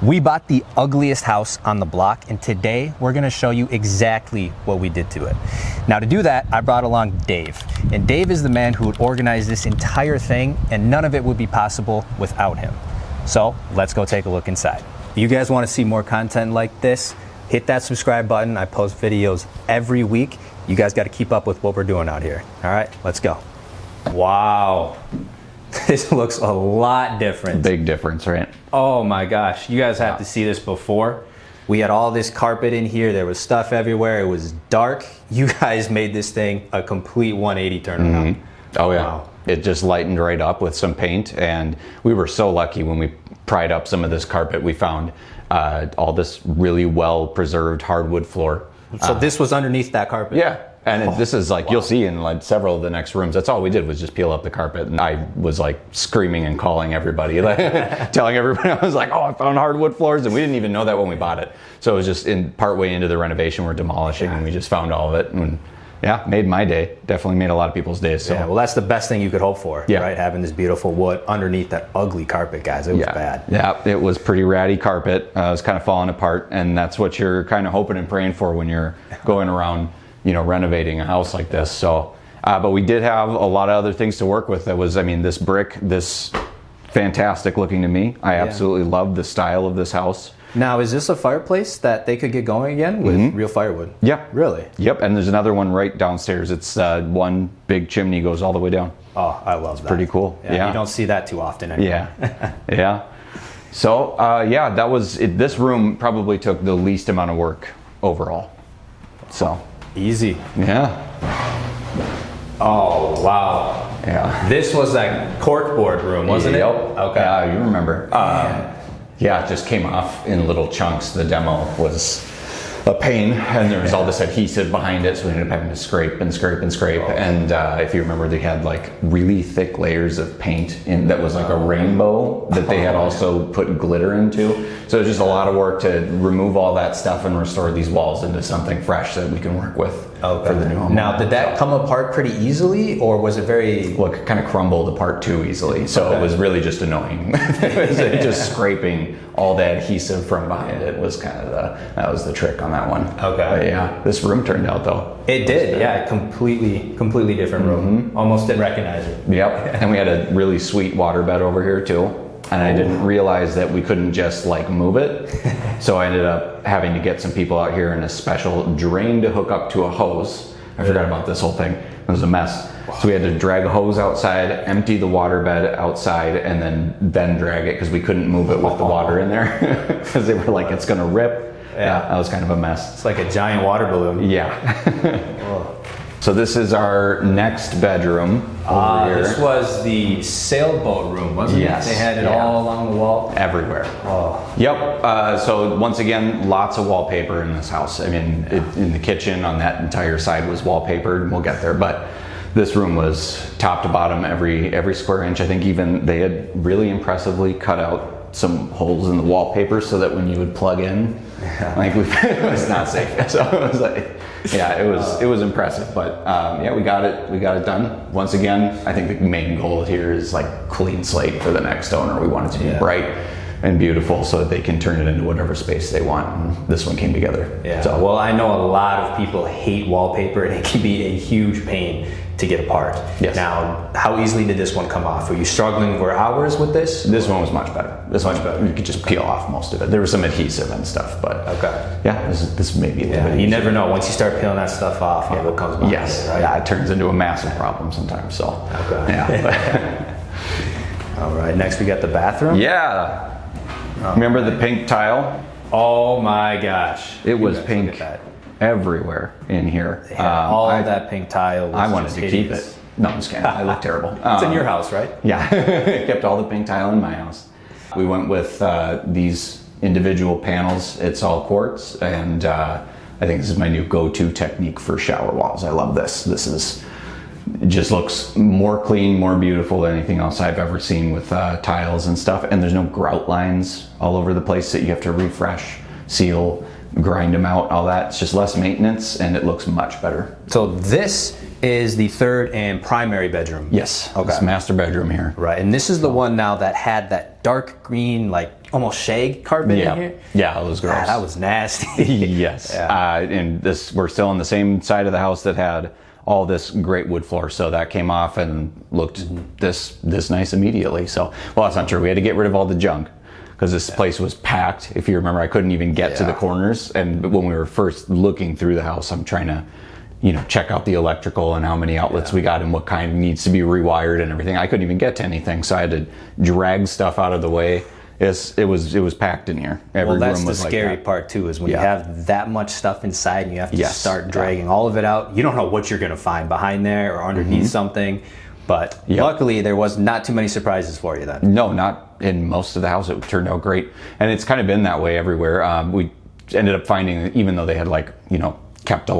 We bought the ugliest house on the block, and today we're gonna show you exactly what we did to it. Now to do that, I brought along Dave. And Dave is the man who would organize this entire thing, and none of it would be possible without him. So let's go take a look inside. If you guys wanna see more content like this, hit that subscribe button. I post videos every week. You guys gotta keep up with what we're doing out here. All right, let's go. Wow. This looks a lot different. Big difference, right? Oh my gosh, you guys have to see this before. We had all this carpet in here, there was stuff everywhere, it was dark. You guys made this thing a complete 180 turnaround. Oh yeah, Wow. It just lightened right up with some paint, and we were so lucky when we pried up some of this carpet. We found all this really well preserved hardwood floor. So this was underneath that carpet? Yeah. And this is like, you'll see in like several of the next rooms, that's all we did was just peel up the carpet. And I was like screaming and calling everybody, like, telling everybody, I was like, oh, I found hardwood floors. And we didn't even know that when we bought it. So it was just partway into the renovation, we're demolishing, and we just found all of it. And yeah, made my day. Definitely made a lot of people's days. So. Yeah, well, that's the best thing you could hope for, yeah. Right? Having this beautiful wood underneath that ugly carpet, guys. It was bad. Yeah, it was pretty ratty carpet. It was kind of falling apart. And that's what you're kind of hoping and praying for when you're going around, you know, renovating a house like this. So, but we did have a lot of other things to work with. That was, I mean, this brick, this fantastic looking to me. I absolutely love the style of this house. Now, is this a fireplace that they could get going again with real firewood? Yeah. Really? Yep, and there's another one right downstairs. It's one big chimney goes all the way down. Oh, I love that. Pretty cool. Yeah. You don't see that too often anymore. Yeah. Yeah. So, yeah, that was it. This room probably took the least amount of work overall. So. Easy. Yeah. Oh, wow. Yeah. This was that corkboard room, wasn't it? Yep. Okay. Yeah, you remember. Yeah, it just came off in little chunks. The demo was a pain, and there was all this adhesive behind it, so we ended up having to scrape and scrape and scrape. Oh. And if you remember, they had like really thick layers of paint in that was like a rainbow that they had also put glitter into. So it was just a lot of work to remove all that stuff and restore these walls into something fresh that we can work with for the new home. Now, did that come apart pretty easily, or was it very... Well, it kind of crumbled apart too easily, so it was really just annoying. It was just scraping all the adhesive from behind it was kind of that was the trick on that one. Okay. But yeah, this room turned out though. It did, yeah, completely different room. Almost didn't recognize it. Yep, and we had a really sweet water bed over here too. And I didn't realize that we couldn't just like move it. So I ended up having to get some people out here in a special drain to hook up to a hose. I forgot about this whole thing. It was a mess. So we had to drag a hose outside, empty the water bed outside, and then drag it because we couldn't move it with the water in there because they were like, it's gonna rip. Yeah, that was kind of a mess. It's like a giant water balloon. Yeah. So this is our next bedroom over here. This was the sailboat room, wasn't it? They had it all along the wall? Everywhere. Oh. Yep. So once again, lots of wallpaper in this house. I mean, in the kitchen on that entire side was wallpapered. We'll get there, but this room was top to bottom, every square inch. I think even they had really impressively cut out some holes in the wallpaper so that when you would plug in, like it was not safe. So it was like, yeah, it was impressive. But yeah, we got it done. Once again, I think the main goal here is like clean slate for the next owner. We want it to be bright and beautiful so that they can turn it into whatever space they want. And this one came together. Yeah. So, well, I know a lot of people hate wallpaper, and it can be a huge pain to get apart. Yes. Now, how easily did this one come off? Were you struggling for hours with this? This one was much better. You could just peel off most of it. There was some adhesive and stuff, but yeah, this may be a little bit You never know. Once you start peeling that stuff off, what comes back. Yes. Right? Yeah, it turns into a massive problem sometimes. So. Okay. Yeah. All right. Next, we got the bathroom. Yeah. Remember the pink tile? Oh my gosh. It was pink everywhere in here. All of that pink tile was I wanted to keep it. No, I'm just kidding. I look terrible. It's in your house, right? Yeah. Kept all the pink tile in my house. We went with these individual panels. It's all quartz, and I think this is my new go-to technique for shower walls. I love this. It just looks more clean, more beautiful than anything else I've ever seen with tiles and stuff. And there's no grout lines all over the place that you have to refresh, seal, grind them out, all that. It's just less maintenance, and it looks much better. So this is the third and primary bedroom. Yes. Okay. This master bedroom here. Right, and this is the one now that had that dark green, like almost shag carpet in here. Yeah, it was gross. That was nasty. Yes. And we're still on the same side of the house that had all this great wood floor, so that came off and looked this nice immediately. So, well, that's not true. We had to get rid of all the junk because this place was packed. If you remember, I couldn't even get to the corners. And when we were first looking through the house, I'm trying to, check out the electrical and how many outlets we got and what kind needs to be rewired and everything. I couldn't even get to anything, so I had to drag stuff out of the way. It was packed in here. Every that's room was the scary like part too, is when you have that much stuff inside and you have to start dragging all of it out. You don't know what you're going to find behind there or underneath something. But luckily, there was not too many surprises for you then. No, not in most of the house. It turned out great, and it's kind of been that way everywhere. We ended up finding, even though they had kept a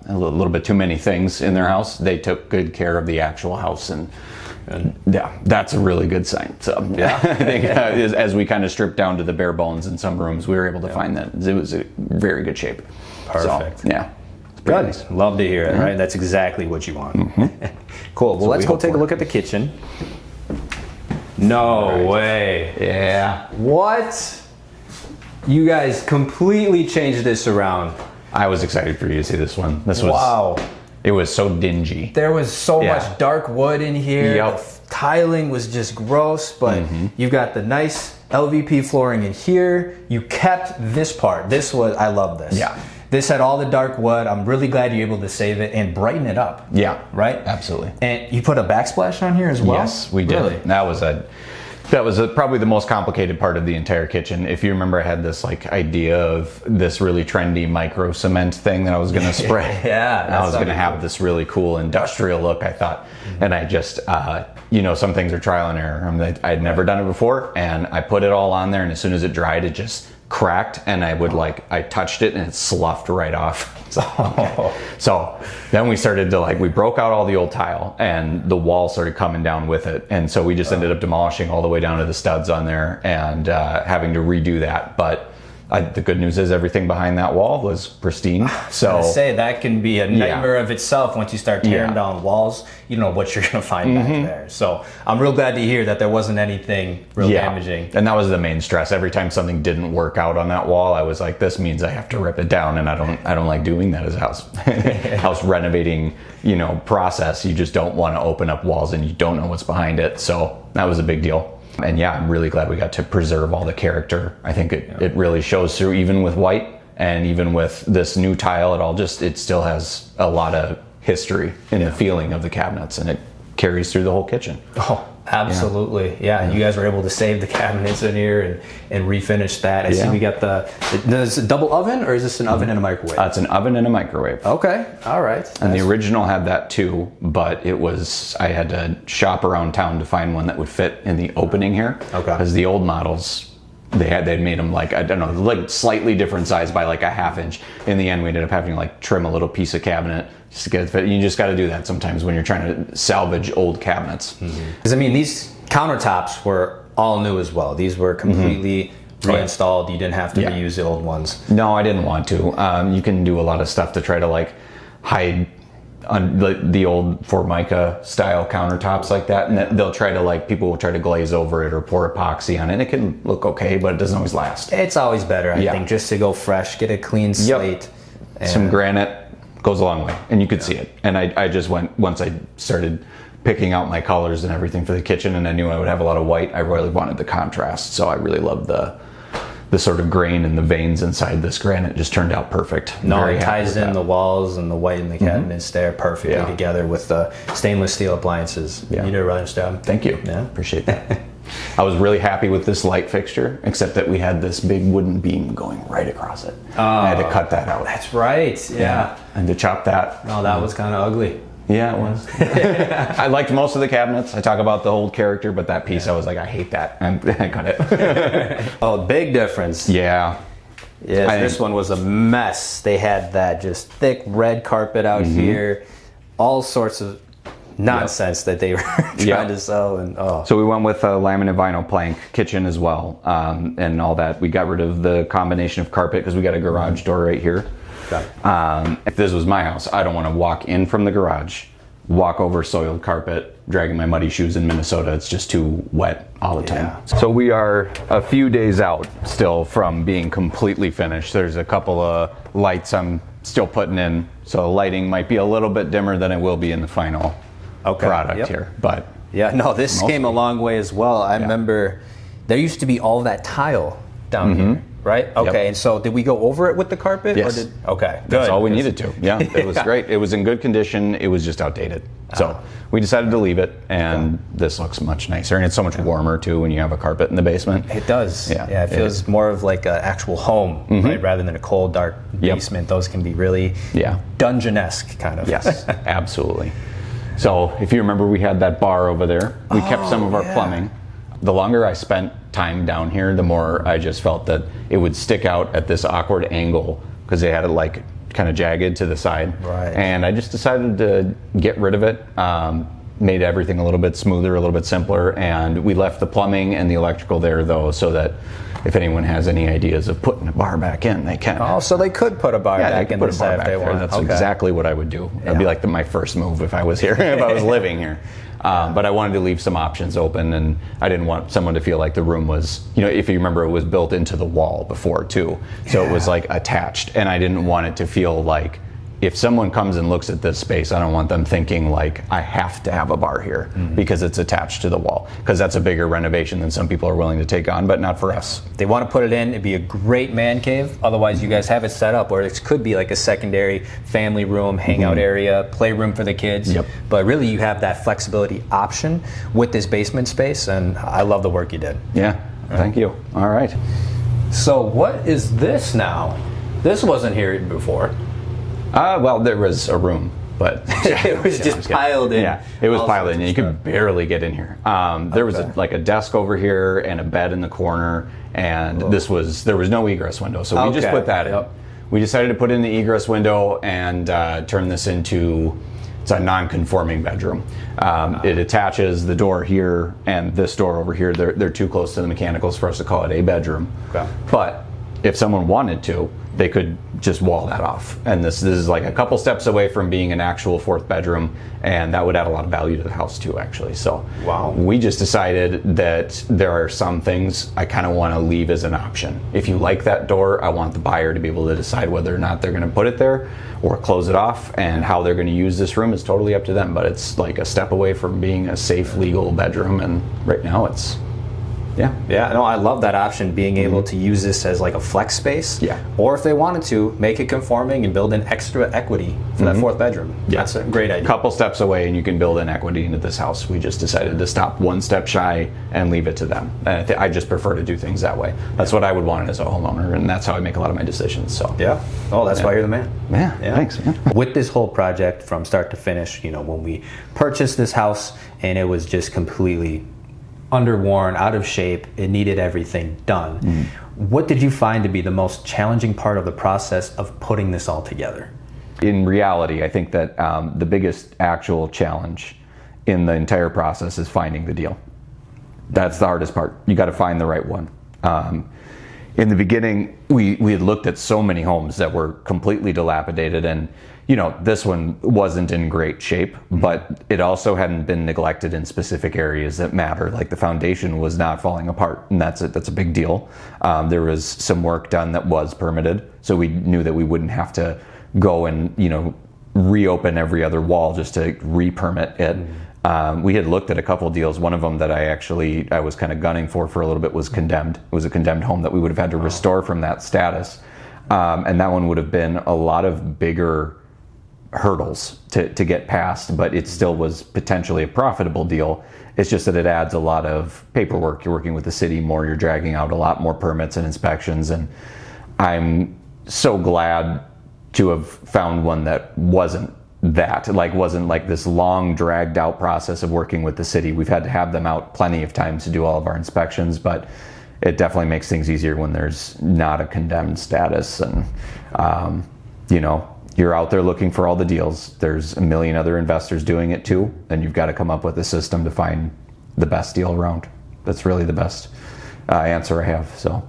little bit too many things in their house, they took good care of the actual house, and that's a really good sign. So I think as we kind of stripped down to the bare bones in some rooms, we were able to find that it was in very good shape. Perfect. So, yeah. Good. Nice. Love to hear it, right? That's exactly what you want. Cool. Well, let's go take a look at the kitchen. No way. Yeah. What? You guys completely changed this around. I was excited for you to see this one. This was It was so dingy. There was so much dark wood in here. Yep. The tiling was just gross, but you've got the nice LVP flooring in here. You kept this part. I love this. Yeah. This had all the dark wood. I'm really glad you're able to save it and brighten it up. Yeah. Right? Absolutely. And you put a backsplash on here as well? Yes, we did. Really? That was probably the most complicated part of the entire kitchen. If you remember, I had this idea of this really trendy micro cement thing that I was going to spray. Yeah. And I was going to have this really cool industrial look, I thought. And I just, some things are trial and error. I had never done it before, and I put it all on there, and as soon as it dried, it just cracked, and I touched it and it sloughed right off. So then we started to we broke out all the old tile, and the wall started coming down with it, and so we just ended up demolishing all the way down to the studs on there and having to redo that. But the good news is everything behind that wall was pristine. So I was gonna say that can be a nightmare of itself once you start tearing down walls. You don't know what you're gonna find back there. So I'm real glad to hear that there wasn't anything real damaging. And that was the main stress. Every time something didn't work out on that wall, I was like, this means I have to rip it down, and I don't like doing that as a house renovating process. You just don't want to open up walls and you don't know what's behind it. So that was a big deal. And I'm really glad we got to preserve all the character. I think it really shows through, even with white and even with this new tile. It still has a lot of history in the feeling of the cabinets, and it carries through the whole kitchen. Oh, absolutely. Yeah. You guys were able to save the cabinets in here and refinish that. I see we got is it a double oven, or is this an oven and a microwave? It's an oven and a microwave. Okay. All right. And the original had that too, but I had to shop around town to find one that would fit in the opening here. Okay. Because the old models, they made them slightly different size by a half inch. In the end, we ended up having to trim a little piece of cabinet just to get it fit. You just got to do that sometimes when you're trying to salvage old cabinets. Because these countertops were all new as well. These were completely reinstalled. You didn't have to reuse the old ones. No, I didn't want to. You can do a lot of stuff to try to hide on the old Formica style countertops like that, and they'll try to people will try to glaze over it or pour epoxy on it. It can look okay, but it doesn't always last. It's always better, I think, just to go fresh, get a clean slate. Some granite goes a long way, and you could see it. And I just went, once I started picking out my colors and everything for the kitchen, and I knew I would have a lot of white, I really wanted the contrast. So I really loved the sort of grain and the veins inside this granite. Just turned out perfect. It ties in the walls and the white in the cabinets there perfectly together with the stainless steel appliances. You did a really nice job. Thank you. Yeah, appreciate that. I was really happy with this light fixture, except that we had this big wooden beam going right across it. I had to cut that out. That's right. Yeah. And to chop that. No, that was kind of ugly. Yeah, it was. I liked most of the cabinets. I talk about the old character, but that piece, I was like, I hate that. And I cut it. Oh, big difference. Yeah. Yes, this one was a mess. They had that just thick red carpet out here. All sorts of nonsense that they were trying to sell. And So we went with a laminate vinyl plank kitchen as well, and all that. We got rid of the combination of carpet because we got a garage door right here. If this was my house, I don't want to walk in from the garage walk over soiled carpet, dragging my muddy shoes in Minnesota. It's just too wet all the time. Yeah. So we are a few days out still from being completely finished. There's a couple of lights I'm still putting in, so lighting might be a little bit dimmer than it will be in the final product here. But yeah, no, this came a long way as well. I remember there used to be all that tile down here. Right? Okay, and so did we go over it with the carpet? Yes. Okay, good. That's all we needed to. Yeah, it was great. It was in good condition. It was just outdated. So we decided to leave it, and this looks much nicer. And it's so much warmer, too, when you have a carpet in the basement. It does. Yeah, it feels more of like an actual home, right? Rather than a cold, dark basement. Those can be really dungeon-esque, kind of. Yes, absolutely. So if you remember, we had that bar over there. We kept some of our plumbing. The longer I spent time down here, the more I just felt that it would stick out at this awkward angle because they had it like kind of jagged to the side. Right. And I just decided to get rid of it, made everything a little bit smoother, a little bit simpler, and we left the plumbing and the electrical there though, so that if anyone has any ideas of putting a bar back in, they can. Oh, so they could put a bar back in the side if they want. That's exactly what I would do. That'd be like my first move if I was here, if I was living here. But I wanted to leave some options open, and I didn't want someone to feel like the room was, if you remember, it was built into the wall before too. So it was like attached, and I didn't want it to feel like if someone comes and looks at this space, I don't want them thinking like I have to have a bar here because it's attached to the wall, because that's a bigger renovation than some people are willing to take on, but not for us. They want to put it in, it'd be a great man cave. Otherwise, you guys have it set up where it could be like a secondary family room, hangout area, playroom for the kids. But really, you have that flexibility option with this basement space, and I love the work you did. Yeah, thank you. All right. So what is this now? This wasn't here before. Well, there was a room, but it was just piled in. Yeah, it was piled in, and you could barely get in here. There was a desk over here and a bed in the corner, and there was no egress window, so we just put that in. We decided to put in the egress window and turn this into it's a non-conforming bedroom. It attaches the door here and this door over here. They're too close to the mechanicals for us to call it a bedroom. But if someone wanted to, they could just wall that off. And this is like a couple steps away from being an actual fourth bedroom, and that would add a lot of value to the house too, actually. So we just decided that there are some things I kind of want to leave as an option. If you like that door, I want the buyer to be able to decide whether or not they're going to put it there or close it off, and how they're going to use this room is totally up to them. But it's like a step away from being a safe, legal bedroom, and right now it's no, I love that option, being able to use this as like a flex space. Or if they wanted to, make it conforming and build in extra equity for that fourth bedroom. That's a great idea. Couple steps away and you can build in equity into this house. We just decided to stop one step shy and leave it to them. And I just prefer to do things that way. That's what I would want as a homeowner, and that's how I make a lot of my decisions. So that's why you're the man. Thanks, man. With this whole project from start to finish, when we purchased this house and it was just completely underworn, out of shape, it needed everything done. What did you find to be the most challenging part of the process of putting this all together? In reality, I think that the biggest actual challenge in the entire process is finding the deal. That's the hardest part. You got to find the right one. In the beginning, we had looked at so many homes that were completely dilapidated, and this one wasn't in great shape, but it also hadn't been neglected in specific areas that matter. Like the foundation was not falling apart, and that's a big deal. There was some work done that was permitted, so we knew that we wouldn't have to go and reopen every other wall just to re-permit it. We had looked at a couple deals. One of them that I was kind of gunning for a little bit was condemned. It was a condemned home that we would have had to restore from that status, and that one would have been a lot of bigger hurdles to get past, but it still was potentially a profitable deal. It's just that it adds a lot of paperwork. You're working with the city more, you're dragging out a lot more permits and inspections, and I'm so glad to have found one that wasn't like this long dragged out process of working with the city. We've had to have them out plenty of times to do all of our inspections, but it definitely makes things easier when there's not a condemned status. And you're out there looking for all the deals. There's a million other investors doing it too, and you've got to come up with a system to find the best deal around. That's really the best answer I have. So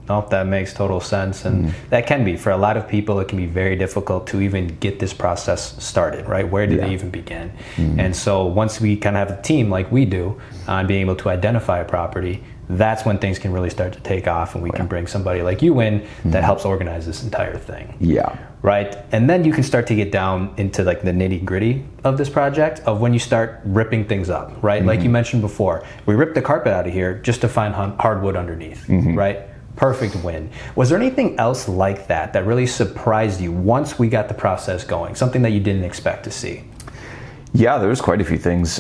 No, that makes total sense. And that can be, for a lot of people, it can be very difficult to even get this process started, right? Where do they even begin? And so once we kind of have a team like we do on being able to identify a property, that's when things can really start to take off, and we can bring somebody like you in that helps organize this entire thing. Yeah. Right? And then you can start to get down into like the nitty gritty of this project, of when you start ripping things up, right? Like you mentioned before, we ripped the carpet out of here just to find hardwood underneath, right? Perfect win. Was there anything else like that that really surprised you once we got the process going? Something that you didn't expect to see? Yeah, there was quite a few things.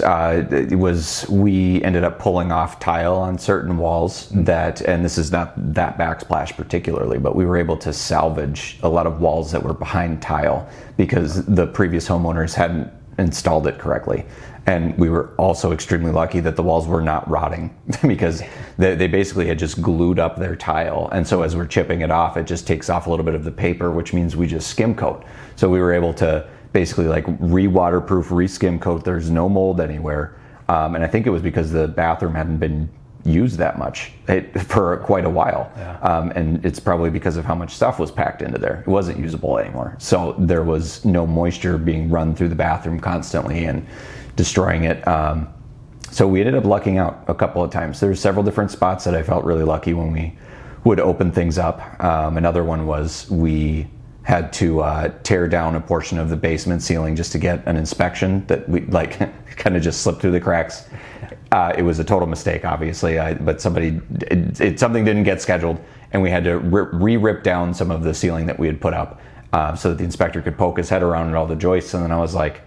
We ended up pulling off tile on certain walls that, and this is not that backsplash particularly, but we were able to salvage a lot of walls that were behind tile because the previous homeowners hadn't installed it correctly. And we were also extremely lucky that the walls were not rotting because they basically had just glued up their tile. And so as we're chipping it off, it just takes off a little bit of the paper, which means we just skim coat. So we were able to basically like re-waterproof, re-skim coat. There's no mold anywhere. And I think it was because the bathroom hadn't been used that much for quite a while. And it's probably because of how much stuff was packed into there. It wasn't usable anymore. So there was no moisture being run through the bathroom constantly and destroying it. So we ended up lucking out a couple of times. There's several different spots that I felt really lucky when we would open things up. Another one was we had to tear down a portion of the basement ceiling just to get an inspection that we like kind of just slipped through the cracks. It was a total mistake, obviously, but something didn't get scheduled, and we had to re-rip down some of the ceiling that we had put up so that the inspector could poke his head around at all the joists. And then I was like,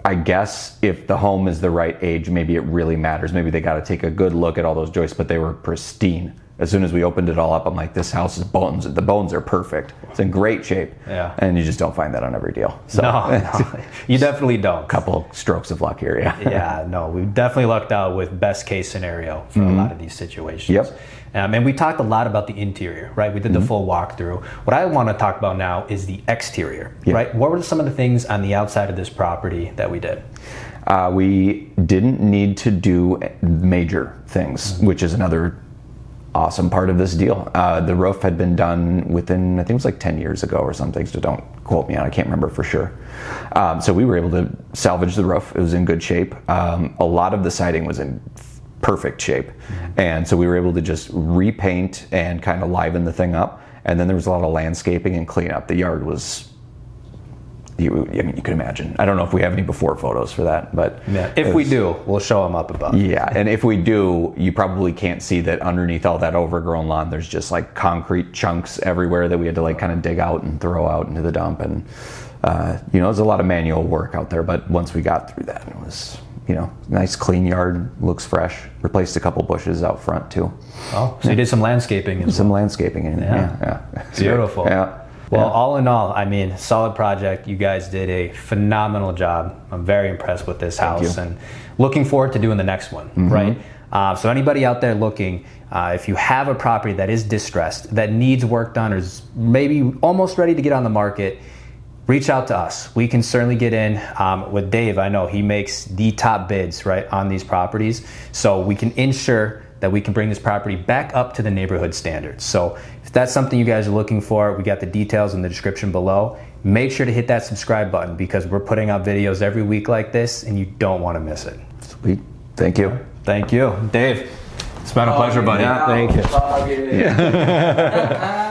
I guess if the home is the right age, maybe it really matters. Maybe they got to take a good look at all those joists, but they were pristine. As soon as we opened it all up, I'm like, this house is bones. The bones are perfect. It's in great shape. Yeah. And you just don't find that on every deal. So, no, you definitely don't. Couple strokes of luck here, yeah. Yeah, no, we definitely lucked out with best case scenario for a lot of these situations. Yep. And we talked a lot about the interior, right? We did the full walkthrough. What I want to talk about now is the exterior, right? What were some of the things on the outside of this property that we did? We didn't need to do major things, which is another awesome part of this deal. The roof had been done within, I think it was like 10 years ago or something, so don't quote me on it, I can't remember for sure. So we were able to salvage the roof. It was in good shape. A lot of the siding was in perfect shape. And so we were able to just repaint and kind of liven the thing up. And then there was a lot of landscaping and cleanup. The yard was, you could imagine. I don't know if we have any before photos for that, but if we do, we'll show them up above. Yeah, and if we do, you probably can't see that underneath all that overgrown lawn, there's just like concrete chunks everywhere that we had to like kind of dig out and throw out into the dump. And it was a lot of manual work out there, but once we got through that, it was, nice clean yard, looks fresh. Replaced a couple bushes out front too. Oh, so you did some landscaping as well. Some landscaping in it, yeah. Beautiful. Yeah. Well, all in all, I mean, solid project. You guys did a phenomenal job. I'm very impressed with this house and looking forward to doing the next one, right? So anybody out there looking, if you have a property that is distressed, that needs work done, or is maybe almost ready to get on the market, reach out to us. We can certainly get in. With Dave, I know he makes the top bids, right, on these properties. So we can ensure that we can bring this property back up to the neighborhood standards. So if that's something you guys are looking for, we got the details in the description below. Make sure to hit that subscribe button because we're putting out videos every week like this and you don't want to miss it. Sweet. Thank you. Thank you. Dave, it's been a pleasure, buddy. Yeah, thank you.